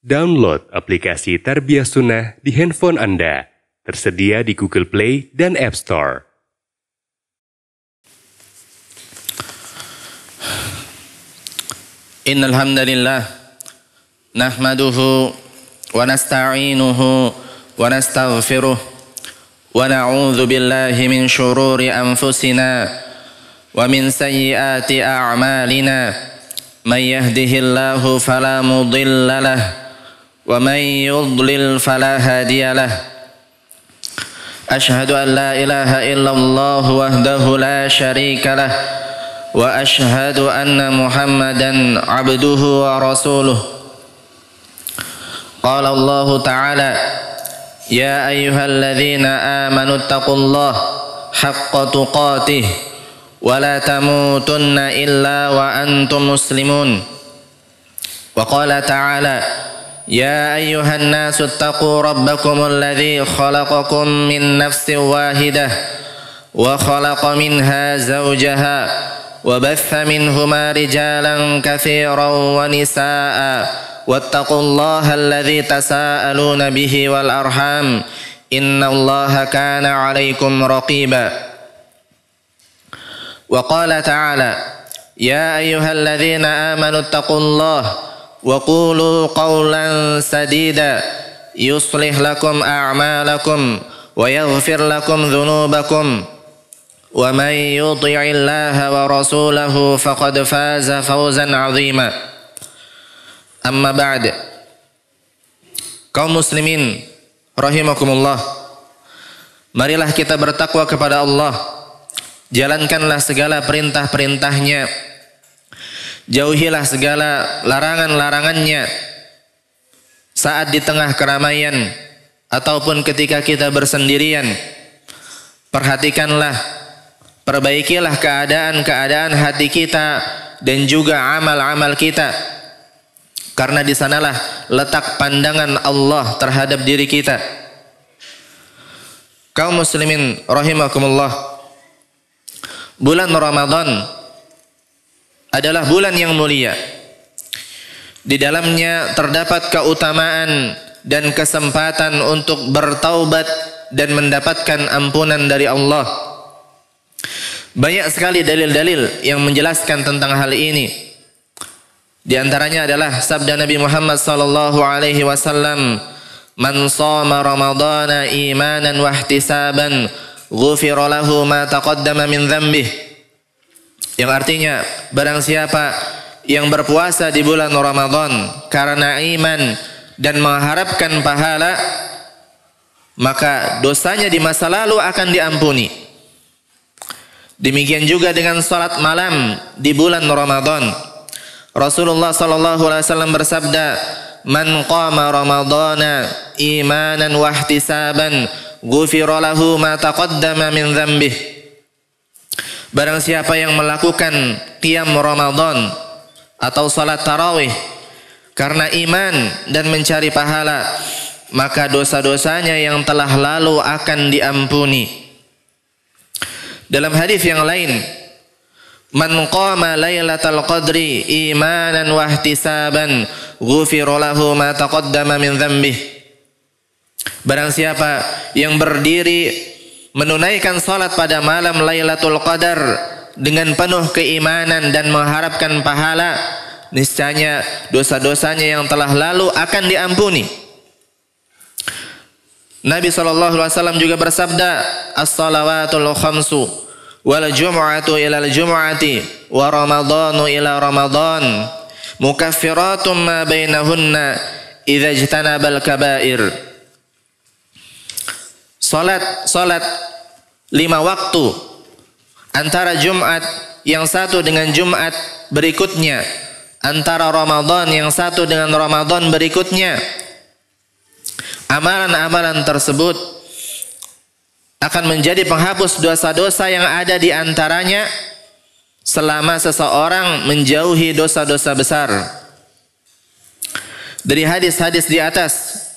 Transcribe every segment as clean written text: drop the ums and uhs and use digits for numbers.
Download aplikasi Tarbiyah Sunnah di handphone Anda. Tersedia di Google Play dan App Store. Innal hamdalillah nahmaduhu wa nasta'inuhu wa nastaghfiruh wa na'udzu billahi min shururi anfusina wa min sayyiati a'malina. May yahdihillahu fala mudilla lahu wa may yudlil fala hadiya lahu. Ashhadu an la ilaha illallah wahdahu la syarika lah wa ashhadu anna Muhammadan abduhu wa rasuluh. Qala Allah ta'ala ya ayyuhalladzina amanu taqullaha haqqa tuqatih wa la tamutunna illa wa antum muslimun. Wa qala ta'ala يا أيها الناس اتقوا ربكم الذي خلقكم من نفس واحدة وخلق منها زوجها وبث منهما رجالا كثيرا ونساء واتقوا الله الذي تساءلون به والأرحام إن الله كان عليكم رقيبا. وقال تعالى يا أيها الذين آمنوا اتقوا الله وقولوا قولا سديدا يصلح لكم أعمالكم ويغفر لكم ذنوبكم ومن يطع الله ورسوله فقد فاز فوزا عظيما. أما بعد, kaum muslimin rahimakumullah, marilah kita bertakwa kepada Allah, jalankanlah segala perintah-perintahnya, jauhilah segala larangan-larangannya saat di tengah keramaian ataupun ketika kita bersendirian. Perhatikanlah, perbaikilah keadaan-keadaan hati kita dan juga amal-amal kita, karena di sanalah letak pandangan Allah terhadap diri kita. Kaum muslimin rahimakumullah, bulan Ramadan adalah bulan yang mulia. Di dalamnya terdapat keutamaan dan kesempatan untuk bertaubat dan mendapatkan ampunan dari Allah. Banyak sekali dalil-dalil yang menjelaskan tentang hal ini. Di antaranya adalah sabda Nabi Muhammad sallallahu alaihi wasallam, "Man shama Ramadhana imanan wa ihtisaban, ghufira lahu ma taqaddama min dhanbihi." Yang artinya, barang siapa yang berpuasa di bulan Ramadan karena iman dan mengharapkan pahala, maka dosanya di masa lalu akan diampuni. Demikian juga dengan salat malam di bulan Ramadan. Rasulullah sallallahu alaihi wasallam bersabda, "Man qama Ramadhana imanan wa ihtisaban, ghufira lahu ma taqaddama min dhanbihi." Barang siapa yang melakukan qiyam Ramadan atau salat tarawih karena iman dan mencari pahala, maka dosa-dosanya yang telah lalu akan diampuni. Dalam hadis yang lain, "Man qama lailatal qadri imanan wa ihtisaban, ghufira lahu ma taqaddama min dhanbihi." Barang siapa yang berdiri menunaikan salat pada malam Lailatul Qadar dengan penuh keimanan dan mengharapkan pahala, niscaya dosa-dosanya yang telah lalu akan diampuni. Nabi SAW juga bersabda, "As-salawatul khamsu wal jum'atu ilal jum'ati wa ramadhanu ila ramadhan mukaffiratun ma bainahunna idza ijtanabal kaba'ir." Salat 5 waktu antara Jumat yang satu dengan Jumat berikutnya, antara Ramadan yang satu dengan Ramadan berikutnya, amalan-amalan tersebut akan menjadi penghapus dosa-dosa yang ada di antaranya selama seseorang menjauhi dosa-dosa besar. Dari hadis-hadis di atas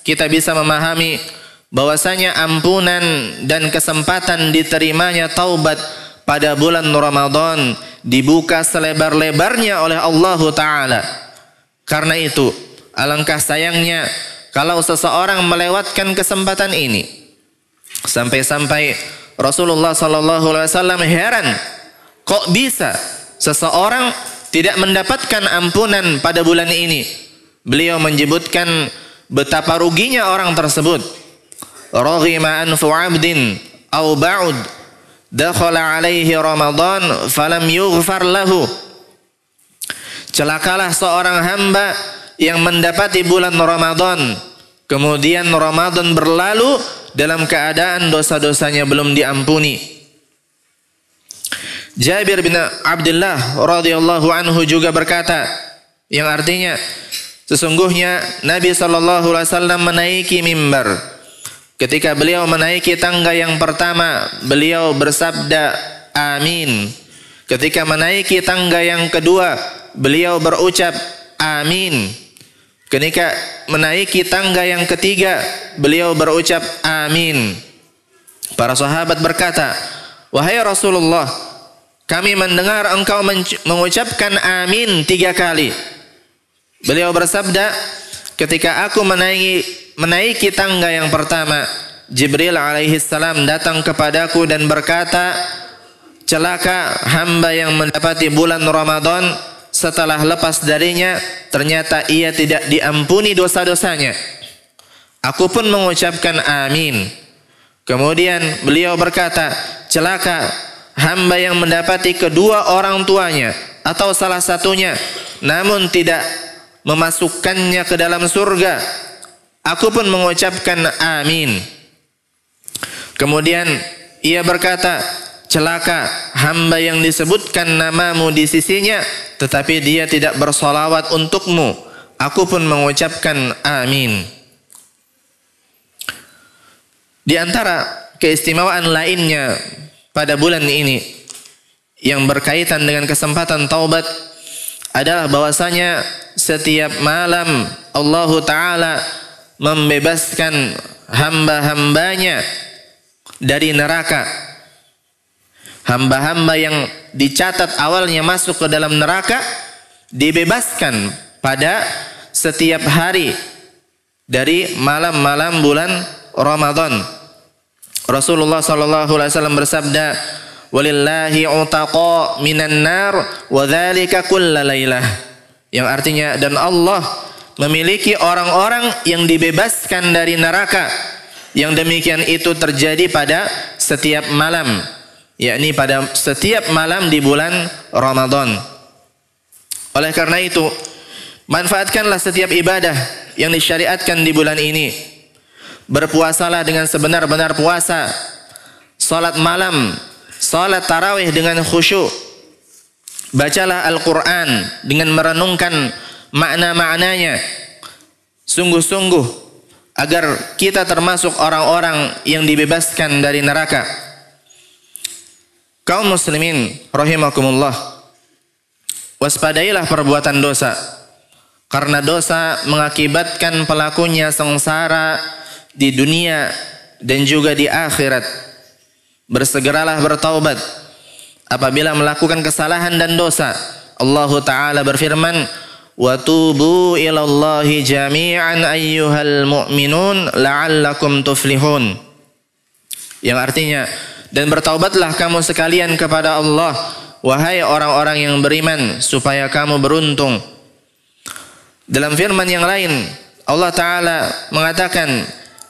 kita bisa memahami bahwasanya ampunan dan kesempatan diterimanya taubat pada bulan Ramadan dibuka selebar-lebarnya oleh Allah Ta'ala. Karena itu Alangkah sayangnya kalau seseorang melewatkan kesempatan ini. Sampai-sampai Rasulullah SAW heran, kok bisa seseorang tidak mendapatkan ampunan pada bulan ini. Beliau menyebutkan betapa ruginya orang tersebut. Raghima anfu 'abdin aw ba'ud dakhala 'alaihi Ramadan falam yughfar lahu. Celakalah seorang hamba yang mendapati bulan Ramadan, kemudian Ramadan berlalu dalam keadaan dosa-dosanya belum diampuni. Jabir bin Abdullah radhiyallahu anhu juga berkata, yang artinya sesungguhnya Nabi SAW menaiki mimbar. Ketika beliau menaiki tangga yang pertama, beliau bersabda amin. Ketika menaiki tangga yang kedua, beliau berucap amin. Ketika menaiki tangga yang ketiga, beliau berucap amin. Para sahabat berkata, wahai Rasulullah, kami mendengar engkau mengucapkan amin 3 kali. Beliau bersabda, ketika aku menaiki tangga yang pertama, Jibril alaihissalam datang kepadaku dan berkata, celaka hamba yang mendapati bulan Ramadan, setelah lepas darinya ternyata ia tidak diampuni dosa-dosanya. Aku pun mengucapkan amin. Kemudian beliau berkata, celaka hamba yang mendapati kedua orang tuanya atau salah satunya namun tidak memasukkannya ke dalam surga. Aku pun mengucapkan amin. Kemudian ia berkata, celaka hamba yang disebutkan namamu di sisinya tetapi dia tidak bersolawat untukmu. Aku pun mengucapkan amin. Di antara keistimewaan lainnya pada bulan ini yang berkaitan dengan kesempatan taubat adalah bahwasanya setiap malam Allah Ta'ala membebaskan hamba-hambanya dari neraka. Hamba-hamba yang dicatat awalnya masuk ke dalam neraka dibebaskan pada setiap hari dari malam-malam bulan Ramadan. Rasulullah SAW bersabda, walillahi utaqa minan nar wa dzalika kulla lailah. Yang artinya, dan Allah memiliki orang-orang yang dibebaskan dari neraka. Yang demikian itu terjadi pada setiap malam, yakni pada setiap malam di bulan Ramadan. Oleh karena itu, manfaatkanlah setiap ibadah yang disyariatkan di bulan ini. Berpuasalah dengan sebenar-benar puasa. Salat malam, salat tarawih dengan khusyuk. Bacalah Al-Quran dengan merenungkan makna-maknanya. Sungguh-sungguh agar kita termasuk orang-orang yang dibebaskan dari neraka. Kaum muslimin rahimakumullah, waspadailah perbuatan dosa, karena dosa mengakibatkan pelakunya sengsara di dunia dan juga di akhirat. Bersegeralah bertaubat apabila melakukan kesalahan dan dosa. Allah Ta'ala berfirman, wa tubu ilallahi jami'an ayyuhal mu'minun la'allakum tuflihun. Yang artinya, dan bertaubatlah kamu sekalian kepada Allah, wahai orang-orang yang beriman, supaya kamu beruntung. Dalam firman yang lain, Allah Ta'ala mengatakan,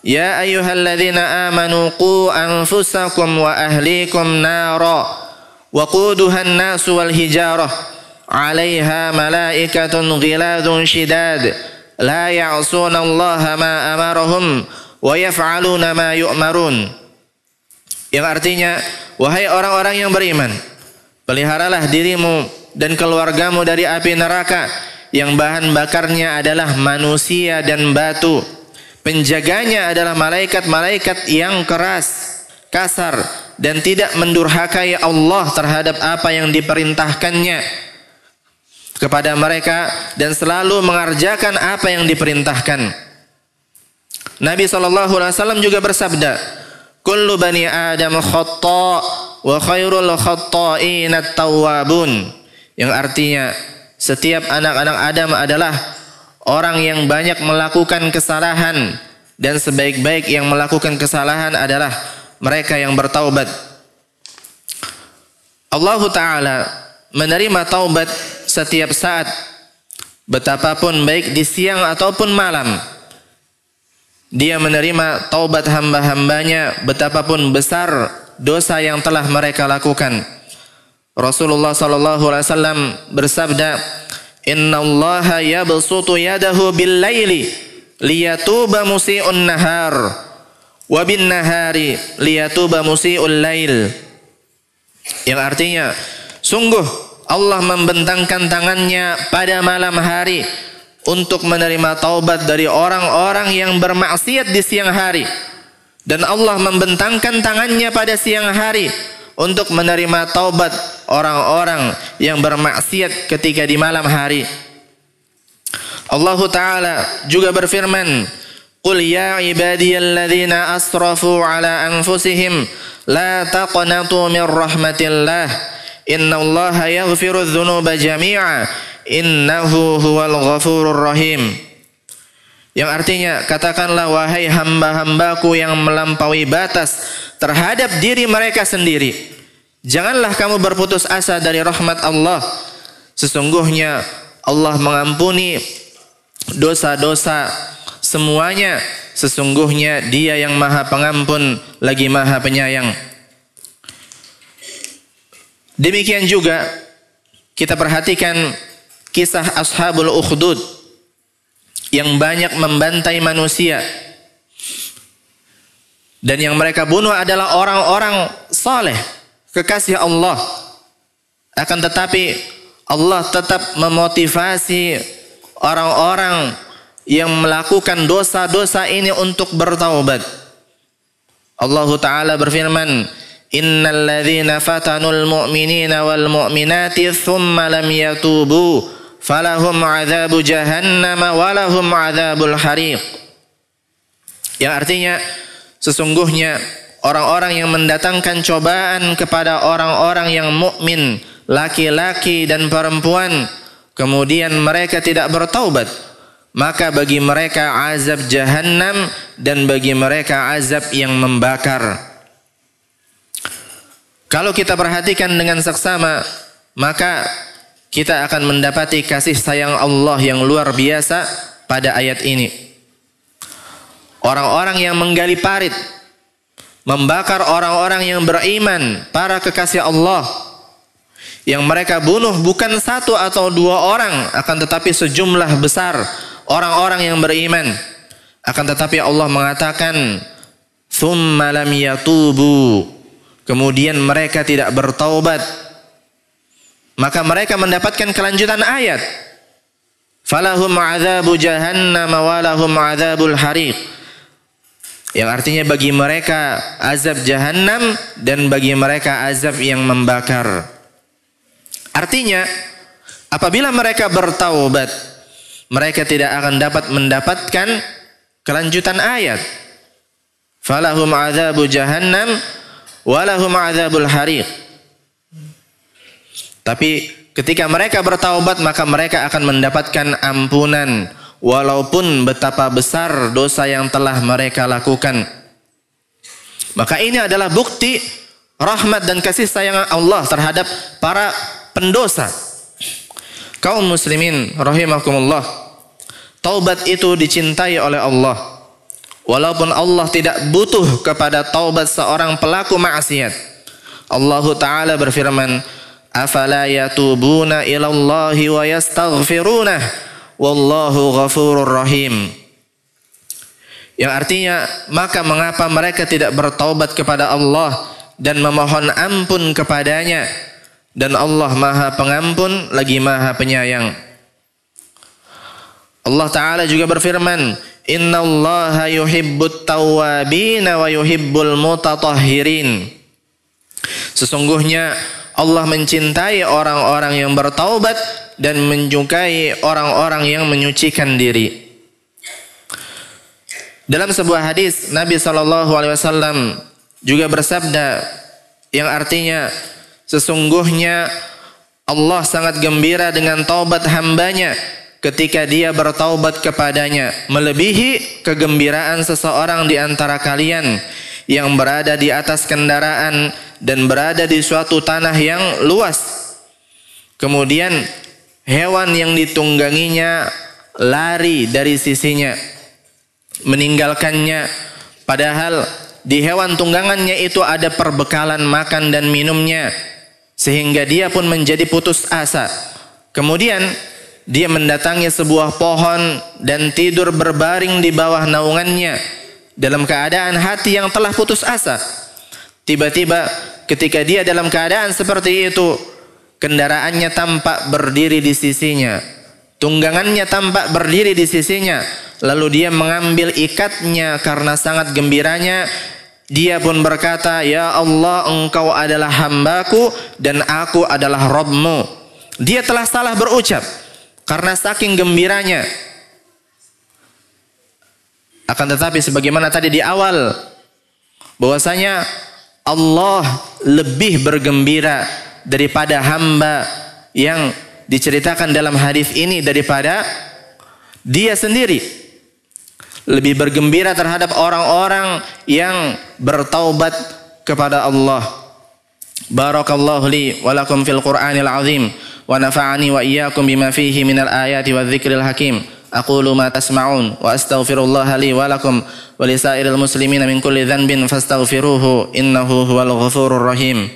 ya ayyuhalladzina amanu qu anfusakum wa ahlikum nara wa quduhan nasu wal hijarah 'alaiha malaikatun ghiladun shidad la ya'sunallaha ma amarahum wa yaf'aluna ma yu'marun. Yang artinya, wahai orang-orang yang beriman, peliharalah dirimu dan keluargamu dari api neraka yang bahan bakarnya adalah manusia dan batu. Penjaganya adalah malaikat-malaikat yang keras, kasar, dan tidak mendurhakai Allah terhadap apa yang diperintahkannya kepada mereka, dan selalu mengerjakan apa yang diperintahkan. Nabi SAW juga bersabda, kullu bani Adam khata' wa khairul khatta'in at-tawwabun. Yang artinya, setiap anak-anak Adam adalah orang yang banyak melakukan kesalahan, dan sebaik-baik yang melakukan kesalahan adalah mereka yang bertaubat. Allah Ta'ala menerima taubat setiap saat, betapapun baik di siang ataupun malam. Dia menerima taubat hamba-hambanya betapapun besar dosa yang telah mereka lakukan. Rasulullah sallallahu alaihi wasallam bersabda, "Innallaha yabsutu yadahu bil-laili liyatuba musii'un nahar wa bin-nahari liyatuba musii'ul lail." Yang artinya, sungguh Allah membentangkan tangannya pada malam hari untuk menerima taubat dari orang-orang yang bermaksiat di siang hari, dan Allah membentangkan tangannya pada siang hari untuk menerima taubat orang-orang yang bermaksiat ketika di malam hari. Allah Ta'ala juga berfirman, "Qul ya ibadiyalladzina asrafu ala anfusihim la taqnatu min rahmatillah innallaha yaghfiru dzunuba jami'a innahu huwal ghafurur rahim." Yang artinya, katakanlah wahai hamba-hambaku yang melampaui batas terhadap diri mereka sendiri, janganlah kamu berputus asa dari rahmat Allah. Sesungguhnya Allah mengampuni dosa-dosa semuanya. Sesungguhnya Dia yang Maha Pengampun lagi Maha Penyayang. Demikian juga kita perhatikan kisah Ashabul Ukhdud yang banyak membantai manusia, dan yang mereka bunuh adalah orang-orang saleh, kekasih Allah. Akan tetapi Allah tetap memotivasi orang-orang yang melakukan dosa-dosa ini untuk bertaubat. Allah Ta'ala berfirman, "Innal ladzina fatanul mu'minina wal mu'minati tsumma lam yatubu falahum 'adzabu jahannam wa lahum 'adzabul hariq." Yang artinya, sesungguhnya orang-orang yang mendatangkan cobaan kepada orang-orang yang mukmin, laki-laki dan perempuan, kemudian mereka tidak bertaubat, maka bagi mereka azab jahannam dan bagi mereka azab yang membakar. Kalau kita perhatikan dengan seksama, maka kita akan mendapati kasih sayang Allah yang luar biasa pada ayat ini. Orang-orang yang menggali parit, membakar orang-orang yang beriman, para kekasih Allah, yang mereka bunuh bukan satu atau dua orang, akan tetapi sejumlah besar orang-orang yang beriman. Akan tetapi Allah mengatakan, "Tsumma lam yatubu." Kemudian mereka tidak bertaubat. Maka mereka mendapatkan kelanjutan ayat, "Falahum 'adzabu jahannam wa lahum 'adzabul hariq." Yang artinya bagi mereka azab jahannam dan bagi mereka azab yang membakar. Artinya, apabila mereka bertaubat, mereka tidak akan dapat mendapatkan kelanjutan ayat, "Falahum 'adzabu jahannam wa lahum 'adzabul hariq." Tapi ketika mereka bertaubat, maka mereka akan mendapatkan ampunan walaupun betapa besar dosa yang telah mereka lakukan. Maka ini adalah bukti rahmat dan kasih sayang Allah terhadap para pendosa. Kaum muslimin rahimakumullah, taubat itu dicintai oleh Allah. Walaupun Allah tidak butuh kepada taubat seorang pelaku maksiat. Allah Ta'ala berfirman, "Afala yatubuna ilallahi wa yastaghfirunah wallahu ghafurur rahim." Yang artinya, maka mengapa mereka tidak bertaubat kepada Allah dan memohon ampun kepadanya, dan Allah Maha Pengampun lagi Maha Penyayang. Allah Ta'ala juga berfirman, "Innallaha yuhibbut tawwabina wa yuhibbul mutatahhirin." Sesungguhnya Allah mencintai orang-orang yang bertaubat dan menyukai orang-orang yang menyucikan diri. Dalam sebuah hadis, Nabi SAW juga bersabda yang artinya, sesungguhnya Allah sangat gembira dengan taubat hambanya ketika dia bertaubat kepadanya melebihi kegembiraan seseorang di antara kalian yang berada di atas kendaraan dan berada di suatu tanah yang luas. Kemudian hewan yang ditungganginya lari dari sisinya, meninggalkannya, padahal di hewan tunggangannya itu ada perbekalan makan dan minumnya, sehingga dia pun menjadi putus asa. Kemudian dia mendatangi sebuah pohon dan tidur berbaring di bawah naungannya dalam keadaan hati yang telah putus asa. Tiba-tiba ketika dia dalam keadaan seperti itu, kendaraannya tampak berdiri di sisinya, tunggangannya tampak berdiri di sisinya. Lalu dia mengambil ikatnya karena sangat gembiranya. Dia pun berkata, "Ya Allah, Engkau adalah hambaku dan aku adalah Rabbmu." Dia telah salah berucap karena saking gembiranya. Akan tetapi sebagaimana tadi di awal, bahwasanya Allah lebih bergembira daripada hamba yang diceritakan dalam hadis ini daripada dia sendiri. Lebih bergembira terhadap orang-orang yang bertaubat kepada Allah. Barakallahu li wa lakum fil Qur'anil azim wa nafa'ani wa iyyakum bima fihi minal ayati wa dzikril hakim. Aqulu ma tasma'un wa astaghfirullaha li wa lakum wa lisairil muslimina min kulli dhanbin fastaghfiruhu innahu huwal ghafurur rahim.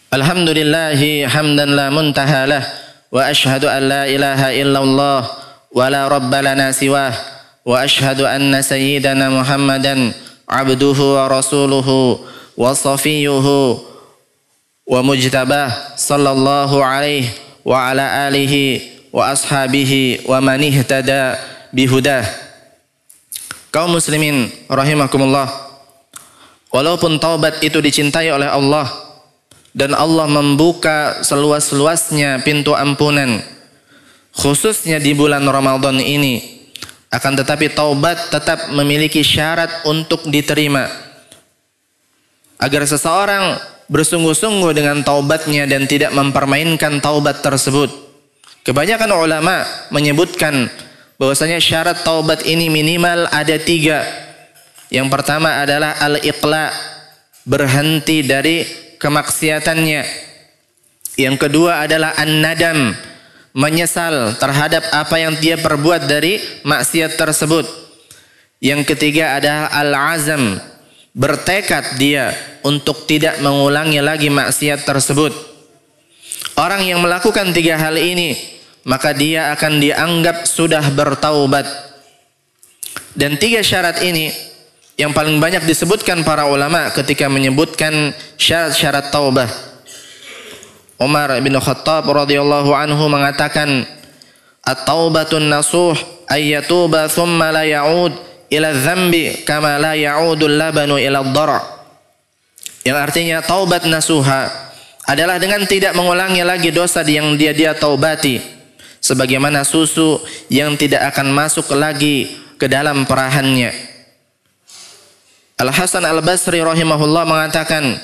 Alhamdulillahi hamdan la muntaha lah wa ashhadu an la ilaha illallah wa la rabba lana siwah wa ashhadu anna sayyidana Muhammadan abduhu wa rasuluhu wa safiyuhu wa mujtabah sallallahu alaihi wa ala alihi wa ashabihi wa man ihtada bihudah. Kaum muslimin rahimakumullah, walaupun taubat itu dicintai oleh Allah dan Allah membuka seluas-luasnya pintu ampunan, khususnya di bulan Ramadan ini, akan tetapi taubat tetap memiliki syarat untuk diterima. Agar seseorang bersungguh-sungguh dengan taubatnya dan tidak mempermainkan taubat tersebut. Kebanyakan ulama menyebutkan bahwasanya syarat taubat ini minimal ada 3. Yang pertama adalah al-iqla, berhenti dari kemaksiatannya. Yang kedua adalah an-nadam, menyesal terhadap apa yang dia perbuat dari maksiat tersebut. Yang ketiga adalah al-azam, bertekad dia untuk tidak mengulangi lagi maksiat tersebut. Orang yang melakukan 3 hal ini, maka dia akan dianggap sudah bertaubat. Dan 3 syarat ini yang paling banyak disebutkan para ulama ketika menyebutkan syarat-syarat taubah. Umar bin Khattab radhiyallahu anhu mengatakan, "At-taubatun nasuh ay yatuba thumma la ya'ud ila dzambi kama la ya'udul labanu ila ad-dar'." Yang artinya taubat nasuha adalah dengan tidak mengulangi lagi dosa yang dia taubati, sebagaimana susu yang tidak akan masuk lagi ke dalam perahannya. Al-Hasan Al-Basri rahimahullah mengatakan,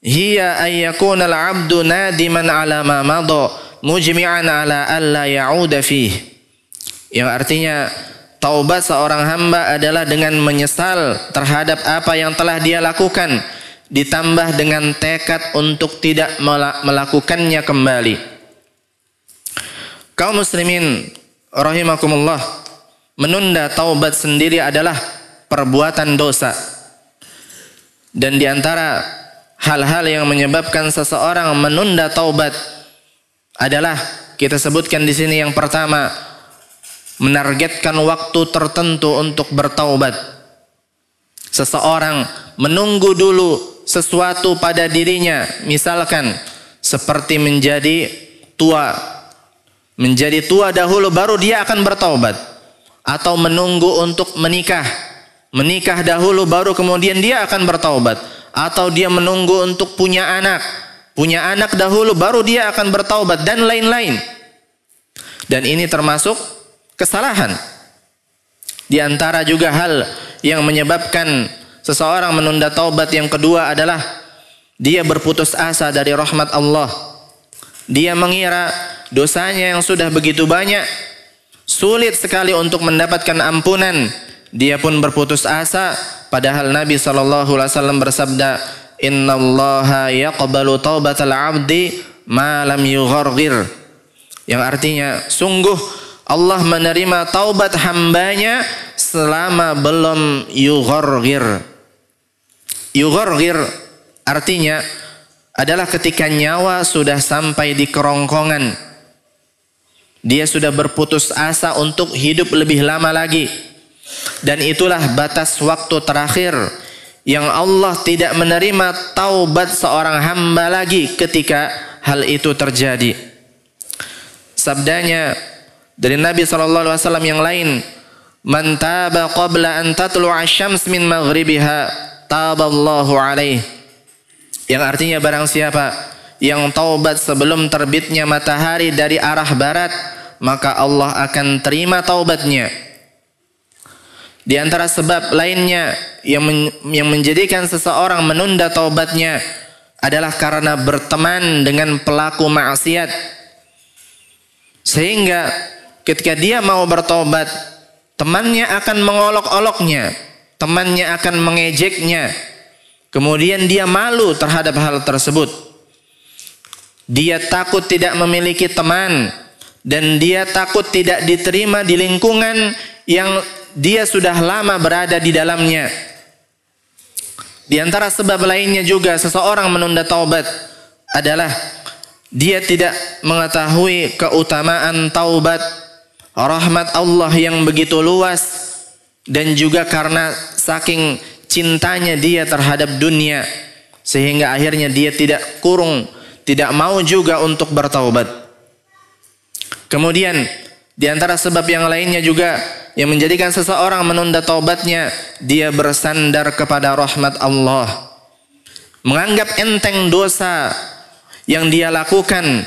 "Hiya ayyakuna al-'abdu nadiman 'ala ma madha mujmi'an 'ala alla ya'uda fih." Yang artinya taubat seorang hamba adalah dengan menyesal terhadap apa yang telah dia lakukan, ditambah dengan tekad untuk tidak melakukannya kembali. Kaum muslimin rahimakumullah, menunda taubat sendiri adalah perbuatan dosa. Dan di antara hal-hal yang menyebabkan seseorang menunda taubat adalah kita sebutkan di sini yang pertama, menargetkan waktu tertentu untuk bertaubat. Seseorang menunggu dulu sesuatu pada dirinya, misalkan seperti menjadi tua. Menjadi tua dahulu baru dia akan bertaubat, atau menunggu untuk menikah. Menikah dahulu baru kemudian dia akan bertaubat, atau dia menunggu untuk punya anak. Punya anak dahulu baru dia akan bertaubat, dan lain-lain. Dan ini termasuk kesalahan. Di antara juga hal yang menyebabkan seseorang menunda taubat yang kedua adalah dia berputus asa dari rahmat Allah. Dia mengira dosanya yang sudah begitu banyak, sulit sekali untuk mendapatkan ampunan. Dia pun berputus asa, padahal Nabi SAW bersabda, Innallaha yaqbalu taubatal abdi ma lam yugharghir. Yang artinya, sungguh Allah menerima taubat hambanya selama belum yugharghir. Yugharghir artinya adalah ketika nyawa sudah sampai di kerongkongan. Dia sudah berputus asa untuk hidup lebih lama lagi. Dan itulah batas waktu terakhir yang Allah tidak menerima taubat seorang hamba lagi ketika hal itu terjadi. Sabdanya dari Nabi SAW yang lain, Man taba qabla an tatlu'a syams min maghribiha taballahu alaih. Yang artinya barang siapa yang taubat sebelum terbitnya matahari dari arah barat, maka Allah akan terima taubatnya. Di antara sebab lainnya yang menjadikan seseorang menunda taubatnya adalah karena berteman dengan pelaku maksiat. Sehingga ketika dia mau bertobat, temannya akan mengolok-oloknya, temannya akan mengejeknya. Kemudian dia malu terhadap hal tersebut. Dia takut tidak memiliki teman, dan dia takut tidak diterima di lingkungan yang dia sudah lama berada di dalamnya. Di antara sebab lainnya juga seseorang menunda taubat adalah dia tidak mengetahui keutamaan taubat, rahmat Allah yang begitu luas, dan juga karena saking cintanya dia terhadap dunia sehingga akhirnya dia tidak mau juga untuk bertaubat. Kemudian di antara sebab yang lainnya juga yang menjadikan seseorang menunda taubatnya, dia bersandar kepada rahmat Allah, menganggap enteng dosa yang dia lakukan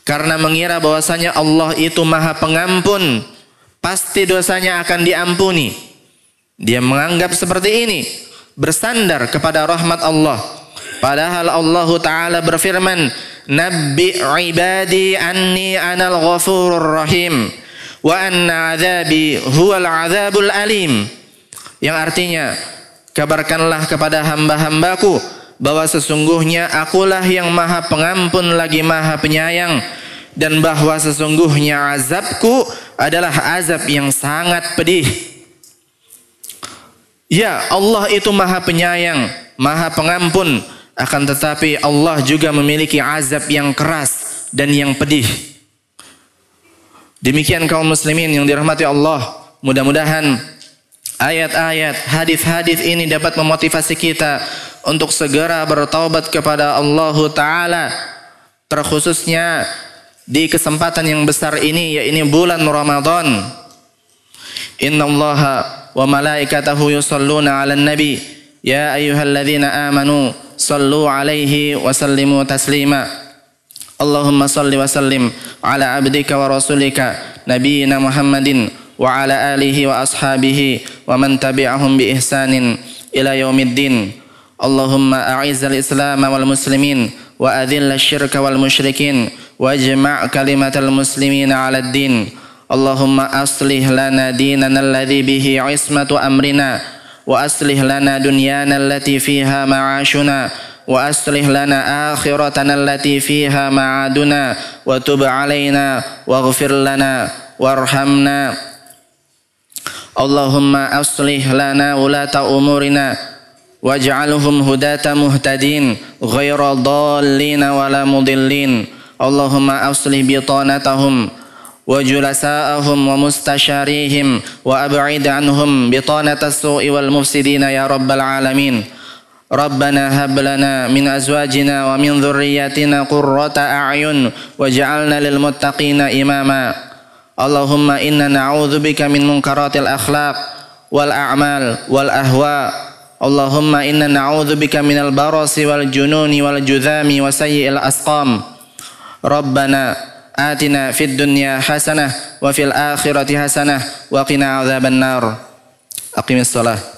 karena mengira bahwasanya Allah itu Maha Pengampun, pasti dosanya akan diampuni. Dia menganggap seperti ini, bersandar kepada rahmat Allah. Padahal Allah Ta'ala berfirman, Nabbi ibadi anni anal ghafurur rahim wa anna azabi huwal azabul alim. Yang artinya, kabarkanlah kepada hamba-hambaku bahwa sesungguhnya akulah yang Maha Pengampun lagi Maha Penyayang, dan bahwa sesungguhnya azabku adalah azab yang sangat pedih. Ya, Allah itu Maha Penyayang, Maha Pengampun, akan tetapi Allah juga memiliki azab yang keras dan yang pedih. Demikian kaum muslimin yang dirahmati Allah, mudah-mudahan ayat-ayat, hadis-hadis ini dapat memotivasi kita untuk segera bertaubat kepada Allah Ta'ala, terkhususnya di kesempatan yang besar ini, yaitu bulan Ramadan. Innallaha wa malaikatahu yusalluna 'alan nabi ya ayyuhalladzina amanu sallu 'alaihi wa sallimu taslima. Allahumma salli wa sallim ala abdika wa rasulika nabiyina Muhammadin wa ala alihi wa ashabihi wa man tabi'ahum bi ihsanin ila yaumiddin. Allahumma a'izzal islam wal muslimin wa adhill asyirka wal musyrikin wajma' kalimatal muslimina 'alad din. Allahumma aslih lana dinana alladhi bihi 'ismatu amrina wa aslih lana dunyana allati fiha ma'ashuna wa aslih lana akhiratana allati fiha ma'aduna wa tub 'alaina waghfir lana warhamna. Allahumma aslih lana ulata umurina waj'alhum hudata muhtadin ghaira dhallin wala mudillin. Allahumma aslih bitanatahum wa julasa'ahum wa mustasharihim wa ab'id anhum bitanatas su'i wal mufsidina ya rabbal alamin. Rabbana hab lana min azwajina wa min dhurriyyatina qurrata a'yun waj'alna lil muttaqina imama. Allahumma inna na'udzubika min munkaratil akhlaq wal a'mal wal ahwa. Allahumma inna na'udzubika minal barasi wal jununi wal judhami wa sayyi'il asqam. Rabbana آتنا في الدنيا حسنة وفي الآخرة حسنة وقنا عذاب النار. أقم الصلاة.